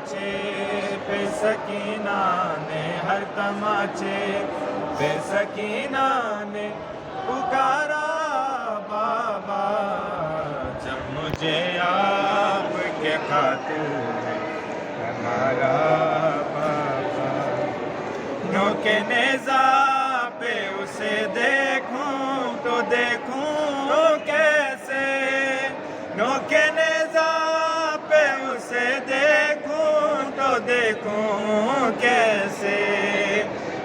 تماچے پہ سکینہ نے، ہر تماچے پہ سکینہ نے پکارا بابا، جب مجھے آپ کے قاتل نے ہمارا بابا، نوکے نیزہ پہ اسے دیکھوں تو دیکھوں کیسے، نوکے نیزہ پہ اسے دیکھوں تو دیکھوں کیسے،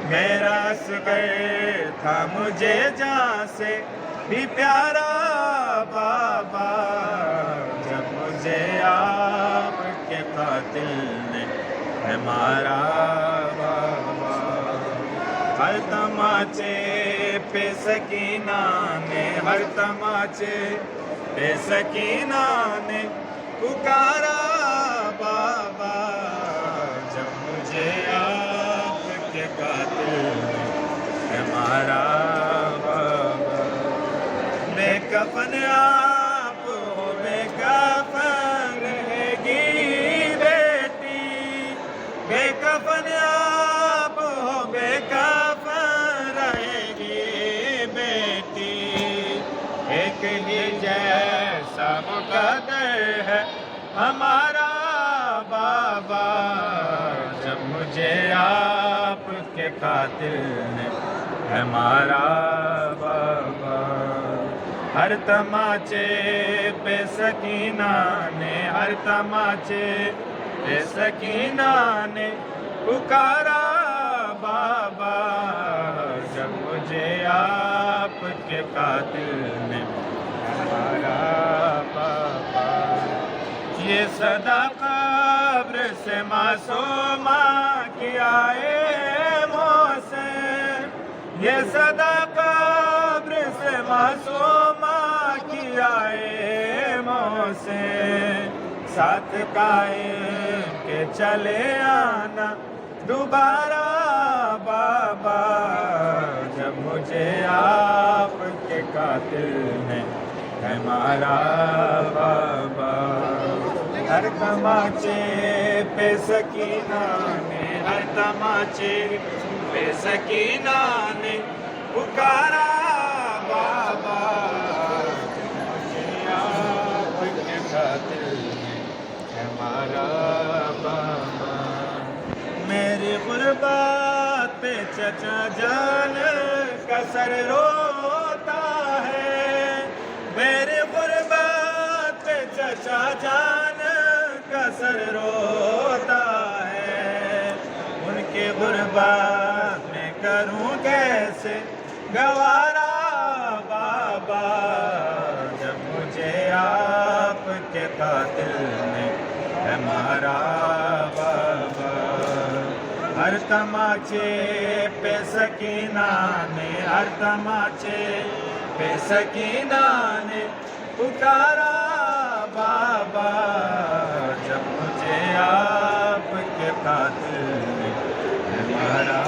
میرا اصغر تھا مجھے جہاں سے بھی پیارا بابا، جب مجھے آپ کے قاتل نے ہمارا بابا، ہر تماچے پہ سکینہ نے، ہر تماچے پہ سکینہ نے پکارا بابا، جب مجھے آپ کے قاتل نے ہمارا بابا، بے کفن آپ ہو بے کفن رہے گی بیٹی، بے کفن آپ ہو بے کفن رہے گی بیٹی، ایک ہی جیسا مقدر ہے ہمارا بابا، جب مجھے آپ کے قاتل نے ہمارا بابا، ہر تماچے پہ سکینہ نے، ہر تماچے پہ سکینہ نے پکارا بابا، جب مجھے آپ کے قاتل نے ہمارا بابا، یہ صدا قبر سے معصومہ کی آئے محسن، یہ صدا قبر سے معصومہ کی آئے محسن، ساتھ قائم کے چلے آنا دوبارہ بابا، جب مجھے آپ کے قاتل نے ہمارا بابا، ہر تماچے پہ سکینہ نے، ہر تماچے پہ سکینہ نے پکارا بابا، مجھے آپ کے قاتل نے ہمارا بابا، میری غربت پہ چچا جان کا سر روتا ہے، میری غربت پہ چچا جان کا سر روتا ہے، ان کی غربت میں کروں کیسے گوارا بابا، جب مجھے آپ کے قاتل نے ہمارا بابا، ہر تماچے پہ سکینہ نے، ہر تماچے پہ سکینہ نے پکارا بابا، جب مجھے آپ کے قاتل نے ہمارا